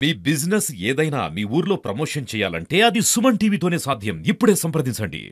మీ business ఏదైనా మీ ఊర్లో promotion చేయాలంటే అది సుమన్ టీవీతోనే సాధ్యం. ఇప్పుడే సంప్రదించండి.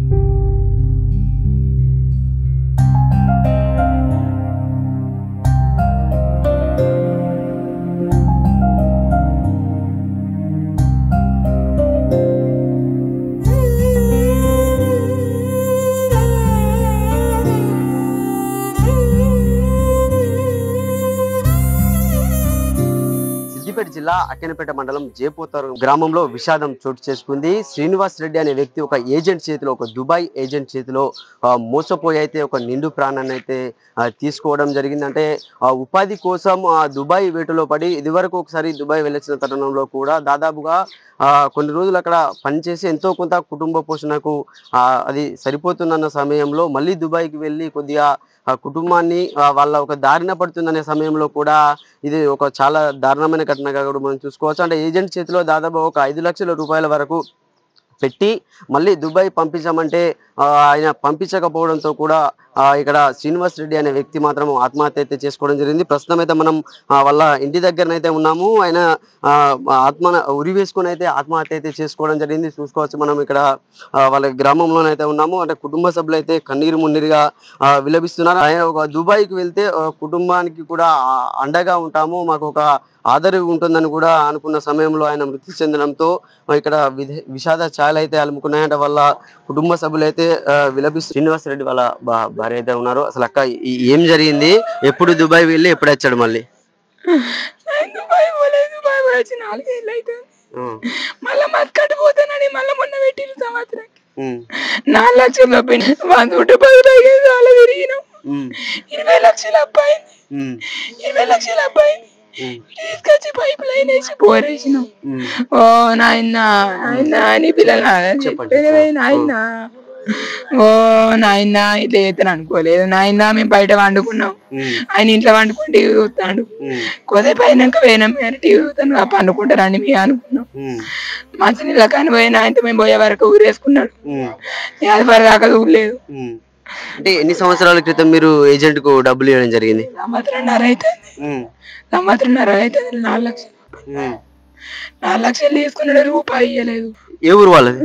సిద్దిపేట జిల్లా అక్కెనపేట మండలం జేపోతారు గ్రామంలో విషాదం చోటు చేసుకుంది. శ్రీనివాస్ రెడ్డి అనే వ్యక్తి ఒక ఏజెంట్ చేతిలో, ఒక దుబాయ్ ఏజెంట్ చేతిలో మోసపోయి అయితే ఒక నిండు ప్రాణాన్ని అయితే తీసుకోవడం జరిగింది. అంటే ఉపాధి కోసం దుబాయ్ వేటలో పడి ఇదివరకు ఒకసారి దుబాయ్ వెళ్ళొచ్చిన తరుణంలో కూడా దాదాపుగా కొన్ని రోజులు అక్కడ పనిచేసి ఎంతో కొంత కుటుంబ పోషణకు అది సరిపోతుందన్న సమయంలో మళ్ళీ దుబాయ్కి వెళ్ళి కొద్దిగా కుటుంబాన్ని వాళ్ళ ఒక దారిన పడుతుందనే సమయంలో కూడా ఇది ఒక చాలా దారుణమైన ఘటనగా కూడా మనం చూసుకోవచ్చు. అంటే ఏజెంట్ చేతిలో దాదాపు ఒక 5 లక్షల రూపాయల వరకు పెట్టి మళ్ళీ దుబాయ్ పంపించామంటే ఆయన పంపించకపోవడంతో కూడా ఇక్కడ శ్రీనివాస్ రెడ్డి అనే వ్యక్తి మాత్రం ఆత్మహత్య అయితే చేసుకోవడం జరిగింది. ప్రస్తుతం అయితే మనం వాళ్ళ ఇంటి దగ్గరనైతే ఉన్నాము. ఆయన ఉరి వేసుకొని అయితే ఆత్మహత్య అయితే చేసుకోవడం జరిగింది. చూసుకోవచ్చు మనం ఇక్కడ వాళ్ళ గ్రామంలోనైతే ఉన్నాము. అంటే కుటుంబ సభ్యులు అయితే కన్నీరు మున్నీరుగా విలపిస్తున్నారు. ఆయన ఒక దుబాయ్కి వెళ్తే కుటుంబానికి కూడా అండగా ఉంటాము, మాకు ఒక ఆదరణ ఉంటుందని కూడా అనుకున్న సమయంలో ఆయన మృతి చెందడంతో ఇక్కడ విషాద ఛాయలు అయితే అలుముకున్నాయంట. వాళ్ళ కుటుంబ సభ్యులు అయితే విలపిస్తూ శ్రీనివాస్ రెడ్డి వాళ్ళ భార్య అయితే ఉన్నారు. అసలు అక్క ఏం జరిగింది, ఎప్పుడు దుబాయ్ వెళ్ళి ఎప్పుడు వచ్చాడు మళ్ళీ? మళ్ళా మస్కట్ పోతానని మళ్ళీ మొన్న పెట్టిన సంవత్సరం 4 లక్షలు 20 లక్షలు అబ్బాయి 20 లక్షల అబ్బాయి తీసుకొచ్చి పైప్ లైన్ వేసి పోరేసినాం. ఓ నాయన నీ పిల్లలు నాయన, ఓ నాయన ఇట్లా చేస్తాను అనుకోలేదు నాయన. మేము బయట వండుకున్నాం, ఆయన ఇంట్లో వండుకుని టీవీ చూస్తాడు. కొద్దిసేపు అయినాక పోయినాం, మేము టీవీ చూస్తాను పండుకుంటారండి మేము అనుకున్నాం. మంచినీళ్ళ కానీ పోయినా ఆయనతో మేము పోయే వరకు ఊరేసుకున్నాడు. అది వరదాకా చూడలేదు. అంటే ఎన్ని సంవత్సరాల క్రితం మీరు ఏజెంట్ కు డబ్బులు ఇవ్వడం జరిగింది? సంవత్సరంన్నర అవుతుంది. 4 లక్షలు తీసుకున్నాడు, రూపాయి ఇయ్యలేదు. ఏ ఊరు వాళ్ళది?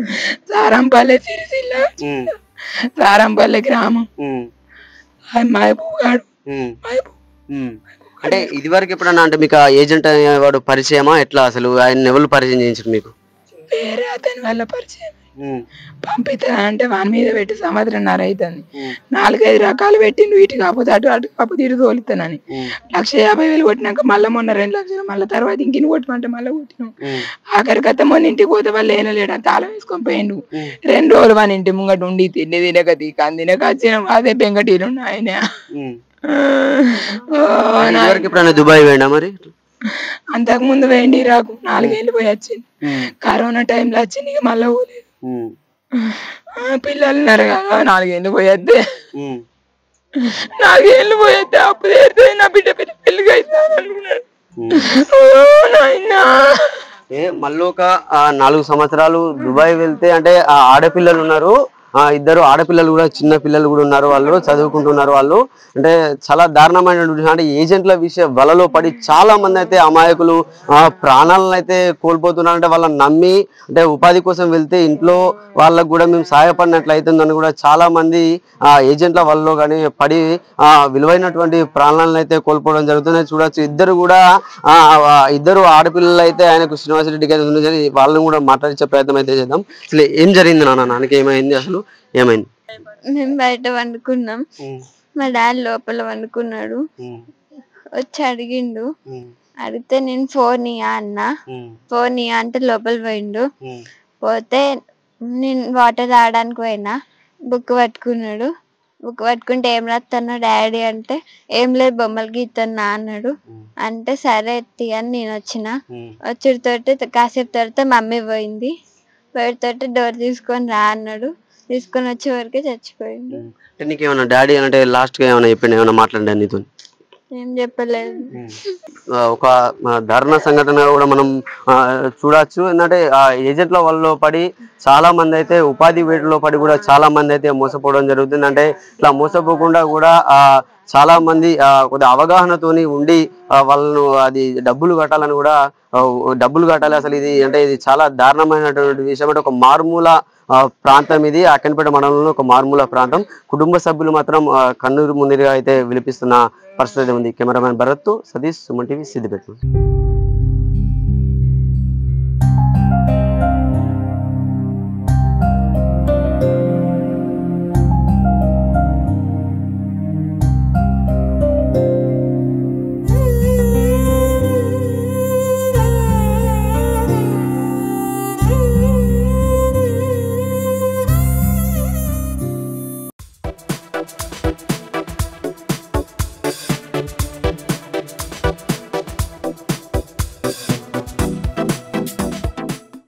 సారంపల్లె, సిరిసిల్ల సారంపల్లె గ్రామం. మహబూబ్గాడు. అంటే ఇది వరకు ఎప్పుడన్నా అంటే మీకు ఏజెంట్ అనేవాడు పరిచయమా ఎట్లా? అసలు ఆయన ఎవరు పరిచయం చేయించారు మీకు? వేరే అతని వల్ల పరిచయం. పంపిస్తా అంటే వాని మీద పెట్టి సంవత్సరంన్నర అవుతుంది. 4-5 రకాలు పెట్టిండు. వీటి కాకపోతే అటు కాకపోతే ఇటు తోలుతానని 1,50,000 కొట్టినాక మళ్ళీ మొన్న 2 లక్షలు, మళ్ళీ తర్వాత ఇంకిని కొట్టమంటే మళ్ళీ కొట్టినాం. ఆఖరికత్త మొన్న ఇంటికి పోతే వాళ్ళు ఏనలేడు, తాళం వేసుకొని పోయిండు. 2 రోజులు వాని ఇంటి ముంగట ఉండి తిండి తినక తినక వచ్చినాం. అదే బెంగటీలు ఆయన. దుబాయ్ పోయినా మరి? అంతకు ముందు వేయండి రాకు 4 ఏళ్ళు పోయి వచ్చింది. కరోనా టైంలో వచ్చింది, ఇక మళ్ళీ పోలేదు. పిల్లలు ఉన్నారు కదా, 4 ఏళ్ళు పోయేద్దే 4 ఏళ్ళు పోయేద్దే అప్పు తీరుతుంది, నా బిడ్డ పెళ్ళికి అవుతుంది అనుకున్నాడు. మళ్ళీ ఒక 4 సంవత్సరాలు దుబాయ్ వెళ్తే అంటే ఆడపిల్లలు ఉన్నారు, 2 ఆడపిల్లలు కూడా, చిన్న పిల్లలు కూడా ఉన్నారు. వాళ్ళు చదువుకుంటున్నారు. వాళ్ళు అంటే చాలా దారుణమైన అంటే ఏజెంట్ల వలలో పడి చాలా మంది అయితే అమాయకులు ప్రాణాలను అయితే కోల్పోతున్నారు. అంటే వాళ్ళని నమ్మి అంటే ఉపాధి కోసం వెళ్తే ఇంట్లో వాళ్ళకు కూడా మేము సహాయపడినట్లు అవుతుందని కూడా చాలా మంది ఏజెంట్ల వలలో కానీ పడి విలువైనటువంటి ప్రాణాలను అయితే కోల్పోవడం జరుగుతుంది. చూడొచ్చు ఇద్దరు ఆడపిల్లలు అయితే ఆయనకు శ్రీనివాస్ రెడ్డికి అయితే ఉంది. వాళ్ళని కూడా మాట్లాడించే ప్రయత్నం అయితే చేద్దాం. అసలు ఏం జరిగింది నాన్నకి ఏమైంది, అసలు ఏమైంది? మేము బయట వండుకున్నాం, మా డాడీ లోపల వండుకున్నాడు. వచ్చి అడిగిండు, అడిగితే నేను ఫోన్ ఇయ్యా అన్న. ఫోన్ ఇయ్యా అంటే లోపల పోయిండు. పోతే నేను వాటర్ తాగడానికి పోయినా, బుక్ పట్టుకున్నాడు. బుక్ పట్టుకుంటే ఏం రాస్తున్నా డాడీ అంటే ఏం లేదు బొమ్మలు గీతున్నా అన్నాడు. అంటే సరే ఎత్తి అని నేను వచ్చుడితోటి కాసేపు తర్వాత మమ్మీ పోయింది. పోయేతోటి డోర్ తీసుకొని రా అన్నాడు. తీసుకొని వచ్చే వరకే చచ్చిపోయిండు. నీకేమన్నా డాడీ అంటే లాస్ట్ గా ఏమైనా చెప్పిండు, ఏమైనా మాట్లాడా నీతో? ఏం చెప్పలేదు. ఒక దారుణ సంఘటన కూడా మనం చూడొచ్చు. ఎందుకంటే ఏజెంట్ల వల్ల పడి చాలా మంది అయితే ఉపాధి వేటలో పడి కూడా చాలా మంది అయితే మోసపోవడం జరుగుతుంది. అంటే ఇట్లా మోసపోకుండా కూడా చాలా మంది కొద్దిగా అవగాహనతోని ఉండి వాళ్ళను అది డబ్బులు కట్టాలని కూడా డబ్బులు కట్టాలి. అసలు ఇది అంటే ఇది చాలా దారుణమైనటువంటి విషయం. అంటే ఒక మారుమూల ప్రాంతం ఇది, అక్కన్పేట మండలంలో ఒక మారుమూల ప్రాంతం. కుటుంబ సభ్యులు మాత్రం కన్నూరు మున్నీరుగా అయితే విలిపిస్తున్న పరిస్థితి ఉంది. Cameraman Bharat, Satish, Suman TV, Siddipet.